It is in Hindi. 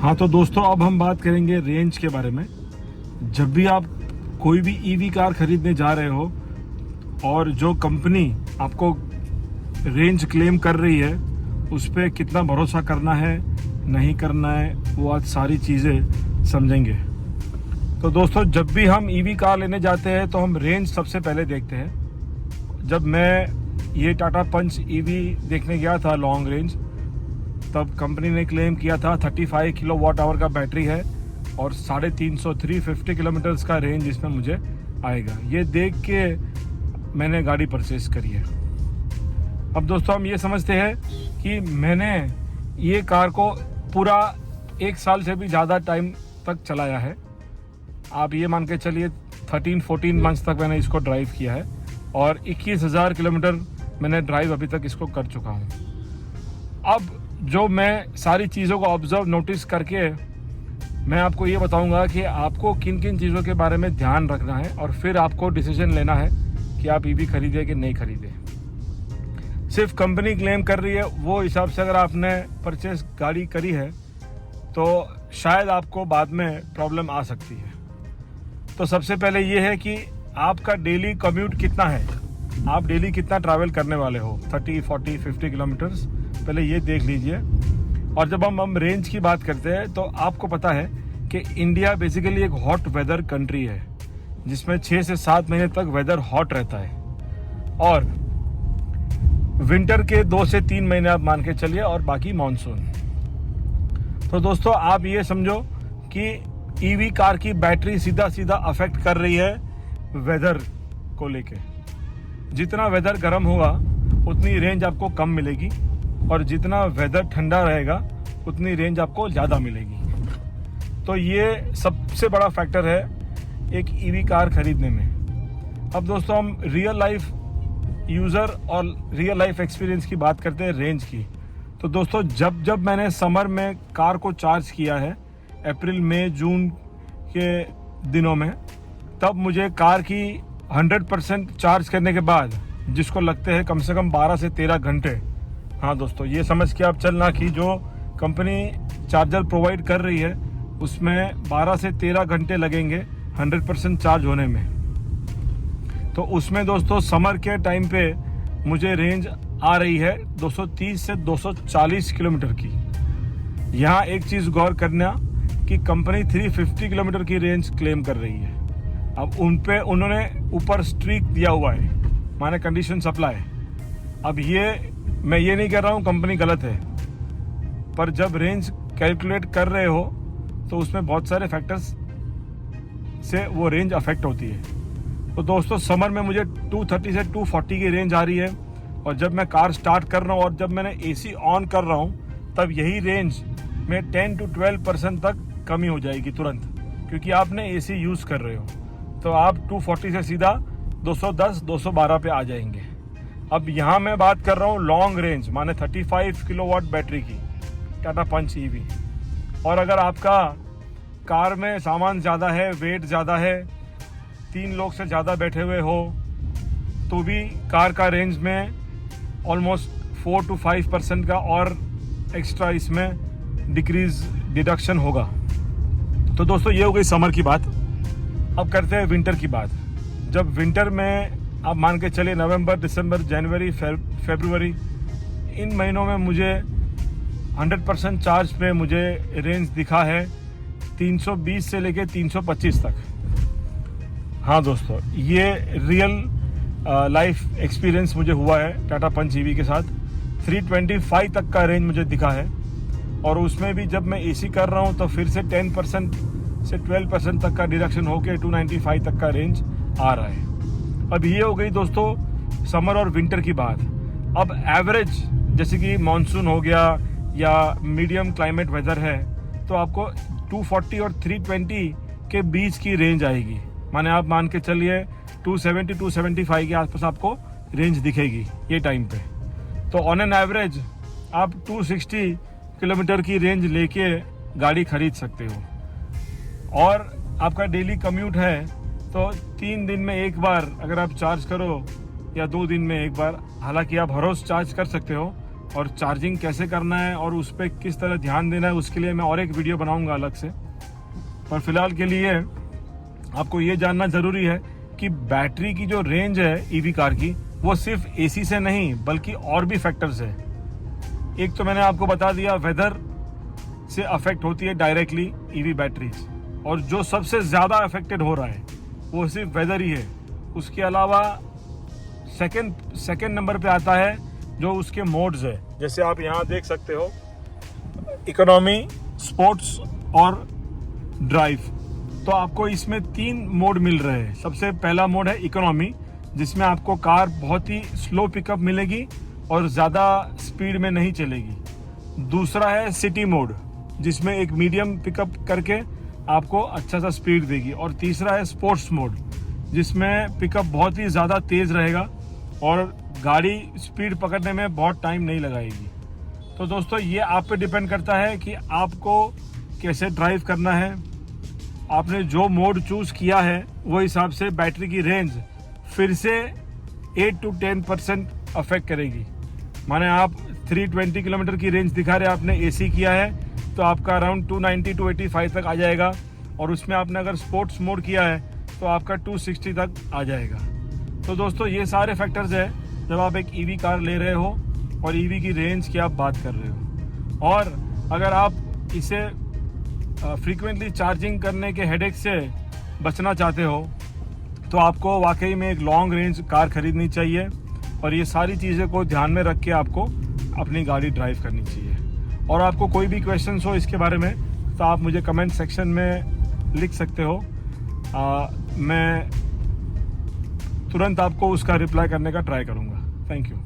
हाँ तो दोस्तों, अब हम बात करेंगे रेंज के बारे में। जब भी आप कोई भी ईवी कार खरीदने जा रहे हो और जो कंपनी आपको रेंज क्लेम कर रही है उस पर कितना भरोसा करना है नहीं करना है, वो आज सारी चीज़ें समझेंगे। तो दोस्तों, जब भी हम ईवी कार लेने जाते हैं तो हम रेंज सबसे पहले देखते हैं। जब मैं ये टाटा पंच ईवी देखने गया था लॉन्ग रेंज, तब कंपनी ने क्लेम किया था 35 किलोवाट आवर का बैटरी है और 350 किलोमीटर्स का रेंज इसमें मुझे आएगा। ये देख के मैंने गाड़ी परचेस करी है। अब दोस्तों, हम ये समझते हैं कि मैंने ये कार को पूरा 1 साल से भी ज़्यादा टाइम तक चलाया है। आप ये मान के चलिए 13-14 मंथ्स तक मैंने इसको ड्राइव किया है और 21,000 किलोमीटर मैंने ड्राइव अभी तक इसको कर चुका हूँ। अब जो मैं सारी चीज़ों को ऑब्जर्व नोटिस करके मैं आपको ये बताऊंगा कि आपको किन किन चीज़ों के बारे में ध्यान रखना है और फिर आपको डिसीजन लेना है कि आप ईवी खरीदे कि नहीं खरीदे। सिर्फ कंपनी क्लेम कर रही है वो हिसाब से अगर आपने परचेस गाड़ी करी है तो शायद आपको बाद में प्रॉब्लम आ सकती है। तो सबसे पहले ये है कि आपका डेली कम्यूट कितना है, आप डेली कितना ट्रैवल करने वाले हो, 30, 40, 50 किलोमीटर्स, पहले ये देख लीजिए। और जब हम रेंज की बात करते हैं तो आपको पता है कि इंडिया बेसिकली एक हॉट वेदर कंट्री है जिसमें 6 से 7 महीने तक वेदर हॉट रहता है और विंटर के 2 से 3 महीने आप मान के चलिए और बाकी मॉनसून। तो दोस्तों, आप ये समझो कि ईवी कार की बैटरी सीधा सीधा अफेक्ट कर रही है वेदर को लेके। जितना वेदर गर्म होगा उतनी रेंज आपको कम मिलेगी और जितना वेदर ठंडा रहेगा उतनी रेंज आपको ज़्यादा मिलेगी। तो ये सबसे बड़ा फैक्टर है एक ईवी कार खरीदने में। अब दोस्तों, हम रियल लाइफ यूज़र और रियल लाइफ एक्सपीरियंस की बात करते हैं रेंज की। तो दोस्तों, जब मैंने समर में कार को चार्ज किया है अप्रैल मई जून के दिनों में, तब मुझे कार की 100% चार्ज करने के बाद जिसको लगते हैं कम से कम 12 से 13 घंटे। हाँ दोस्तों, ये समझ के आप चलना कि जो कंपनी चार्जर प्रोवाइड कर रही है उसमें 12 से 13 घंटे लगेंगे 100% चार्ज होने में। तो उसमें दोस्तों समर के टाइम पे मुझे रेंज आ रही है 230 से 240 किलोमीटर की। यहाँ एक चीज़ गौर करना कि कंपनी 350 किलोमीटर की रेंज क्लेम कर रही है। अब उन्होंने ऊपर स्ट्रीक दिया हुआ है, माने कंडीशन सप्लाई। अब मैं ये नहीं कह रहा हूँ कंपनी गलत है, पर जब रेंज कैलकुलेट कर रहे हो तो उसमें बहुत सारे फैक्टर्स से वो रेंज अफेक्ट होती है। तो दोस्तों, समर में मुझे 230 से 240 की रेंज आ रही है और जब मैं कार स्टार्ट कर रहा हूँ और जब मैंने एसी ऑन कर रहा हूँ तब यही रेंज में 10 to 12% तक कमी हो जाएगी तुरंत, क्योंकि आपने एसी यूज़ कर रहे हो। तो आप 240 से सीधा 210-212 पे आ जाएंगे। अब यहाँ मैं बात कर रहा हूँ लॉन्ग रेंज, माने 35 किलोवाट बैटरी की टाटा पंच ईवी। और अगर आपका कार में सामान ज़्यादा है, वेट ज़्यादा है, 3 लोग से ज़्यादा बैठे हुए हो, तो भी कार का रेंज में ऑलमोस्ट 4 to 5% का और एक्स्ट्रा इसमें डिडक्शन होगा। तो दोस्तों, ये हो गई समर की बात। अब करते हैं विंटर की बात। जब विंटर में आप मान के चलिए नवंबर, दिसंबर, जनवरी, फरवरी, इन महीनों में मुझे 100% चार्ज पे मुझे रेंज दिखा है 320 से लेके 325 तक। हाँ दोस्तों, ये रियल लाइफ एक्सपीरियंस मुझे हुआ है टाटा पंच ईवी के साथ। 325 तक का रेंज मुझे दिखा है और उसमें भी जब मैं एसी कर रहा हूँ तो फिर से 10% से 12% तक का डिडक्शन होकर 295 तक का रेंज आ रहा है। अब ये हो गई दोस्तों समर और विंटर की बात। अब एवरेज जैसे कि मानसून हो गया या मीडियम क्लाइमेट वेदर है तो आपको 240 और 320 के बीच की रेंज आएगी। माने आप मान के चलिए 270-275 के आसपास आपको रेंज दिखेगी ये टाइम पे। तो ऑन एन एवरेज आप 260 किलोमीटर की रेंज लेके गाड़ी खरीद सकते हो। और आपका डेली कम्यूट है तो 3 दिन में एक बार अगर आप चार्ज करो या 2 दिन में एक बार, हालांकि आप हर रोज चार्ज कर सकते हो, और चार्जिंग कैसे करना है और उस पर किस तरह ध्यान देना है, उसके लिए मैं और एक वीडियो बनाऊंगा अलग से। पर फिलहाल के लिए आपको ये जानना ज़रूरी है कि बैटरी की जो रेंज है ईवी कार की, वो सिर्फ एसी से नहीं बल्कि और भी फैक्टर्स है। एक तो मैंने आपको बता दिया, वेदर से अफेक्ट होती है डायरेक्टली ईवी बैटरीज, और जो सबसे ज़्यादा अफेक्टेड हो रहा है वो सिर्फ वेदर ही है। उसके अलावा सेकंड नंबर पे आता है जो उसके मोड्स है। जैसे आप यहाँ देख सकते हो, इकोनॉमी, स्पोर्ट्स और ड्राइव। तो आपको इसमें 3 मोड मिल रहे हैं। सबसे पहला मोड है इकोनॉमी, जिसमें आपको कार बहुत ही स्लो पिकअप मिलेगी और ज़्यादा स्पीड में नहीं चलेगी। दूसरा है सिटी मोड, जिसमें एक मीडियम पिकअप करके आपको अच्छा सा स्पीड देगी। और तीसरा है स्पोर्ट्स मोड, जिसमें पिकअप बहुत ही ज़्यादा तेज़ रहेगा और गाड़ी स्पीड पकड़ने में बहुत टाइम नहीं लगाएगी। तो दोस्तों, ये आप पे डिपेंड करता है कि आपको कैसे ड्राइव करना है। आपने जो मोड चूज़ किया है वो हिसाब से बैटरी की रेंज फिर से 8 to 10% अफेक्ट करेगी। माने आप 320 किलोमीटर की रेंज दिखा रहे, आपने एसी किया है तो आपका अराउंड 290 to 85 तक आ जाएगा, और उसमें आपने अगर स्पोर्ट्स मोड किया है तो आपका 260 तक आ जाएगा। तो दोस्तों, ये सारे फैक्टर्स हैं जब आप एक ईवी कार ले रहे हो और ईवी की रेंज की आप बात कर रहे हो। और अगर आप इसे फ्रीक्वेंटली चार्जिंग करने के हेडेक से बचना चाहते हो तो आपको वाकई में एक लॉन्ग रेंज कार खरीदनी चाहिए, और ये सारी चीज़ें को ध्यान में रख के आपको अपनी गाड़ी ड्राइव करनी चाहिए। और आपको कोई भी क्वेश्चंस हो इसके बारे में तो आप मुझे कमेंट सेक्शन में लिख सकते हो। मैं तुरंत आपको उसका रिप्लाई करने का ट्राई करूँगा। Thank you.